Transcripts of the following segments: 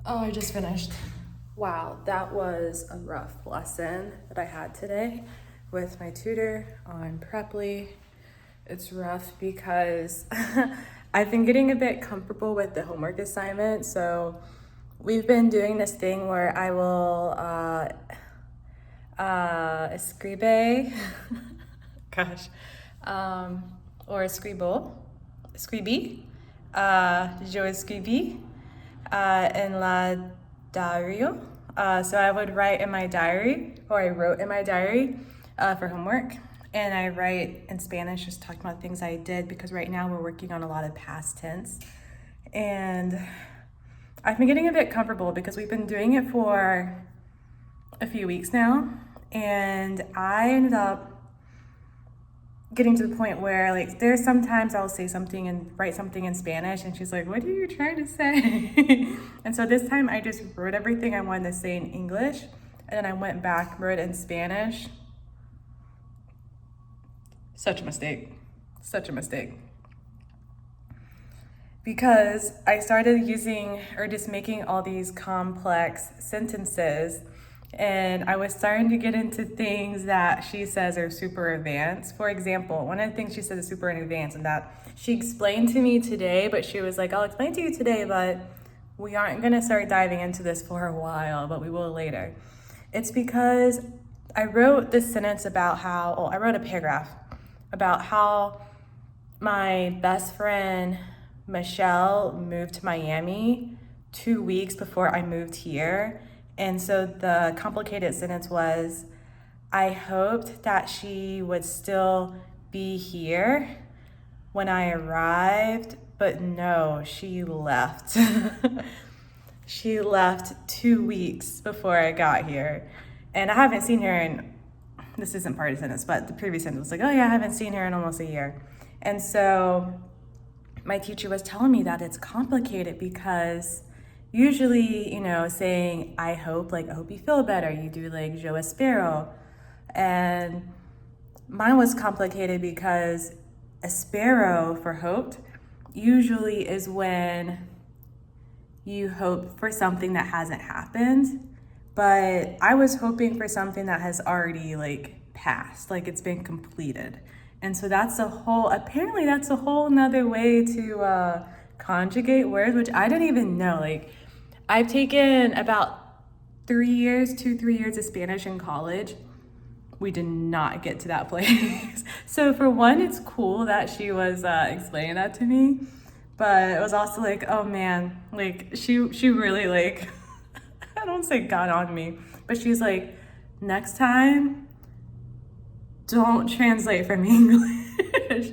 Oh, I just finished. Wow, that was a rough lesson that I had today with my tutor on Preply. It's rough because I've been getting a bit comfortable with the homework assignment. So we've been doing this thing where I will escribe, gosh, or scribi, yo escribí en la diario. So I would write in my diary, or I wrote in my diary for homework. And I write in Spanish, just talking about things I did, because right now we're working on a lot of past tense. And I've been getting a bit comfortable because we've been doing it for a few weeks now. And I ended up getting to the point where, like, there's sometimes I'll say something and write something in Spanish and she's like, what are you trying to say? And so this time I just wrote everything I wanted to say in English, and then I went back, wrote it in Spanish. Such a mistake. Such a mistake. Because I started using, or just making, all these complex sentences, and I was starting to get into things that she says are super advanced. For example, one of the things she says is super advanced, and that she explained to me today, but she was like, I'll explain to you today, but we aren't gonna start diving into this for a while, but we will later. It's because I wrote this sentence about how, I wrote a paragraph about how my best friend Michelle moved to Miami 2 weeks before I moved here. And so the complicated sentence was, I hoped that she would still be here when I arrived, but no, she left. She left 2 weeks before I got here. And I haven't seen her in, this isn't part of the sentence, but the previous sentence was like, oh yeah, I haven't seen her in almost a year. And so my teacher was telling me that it's complicated because usually, saying I hope, like I hope you feel better, you do like yo espero. And mine was complicated because espero, for hoped, usually is when you hope for something that hasn't happened. But I was hoping for something that has already passed, like it's been completed. And so apparently that's a whole nother way to conjugate words, which I didn't even know. Like, I've taken about 3 years of Spanish in college. We did not get to that place. So for one, it's cool that she was explaining that to me, but it was also like, oh man, like she really I don't say got on me, but she's like, next time, don't translate from English.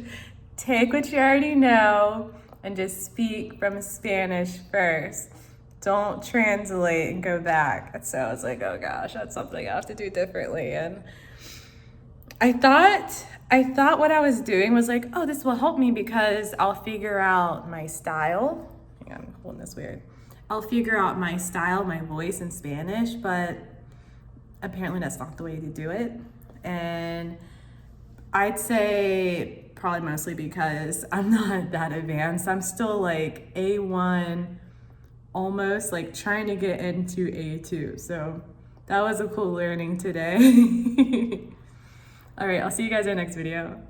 Take what you already know and just speak from Spanish first. Don't translate and go back. So I was like, oh gosh, that's something I have to do differently. And I thought what I was doing was like, oh, this will help me because I'll figure out my style. Hang on, I'm holding this weird. I'll figure out my style, my voice in Spanish, but apparently that's not the way to do it. And I'd say probably mostly because I'm not that advanced. I'm still like A1, almost like trying to get into A2. So that was a cool learning today. All right, I'll see you guys in the next video.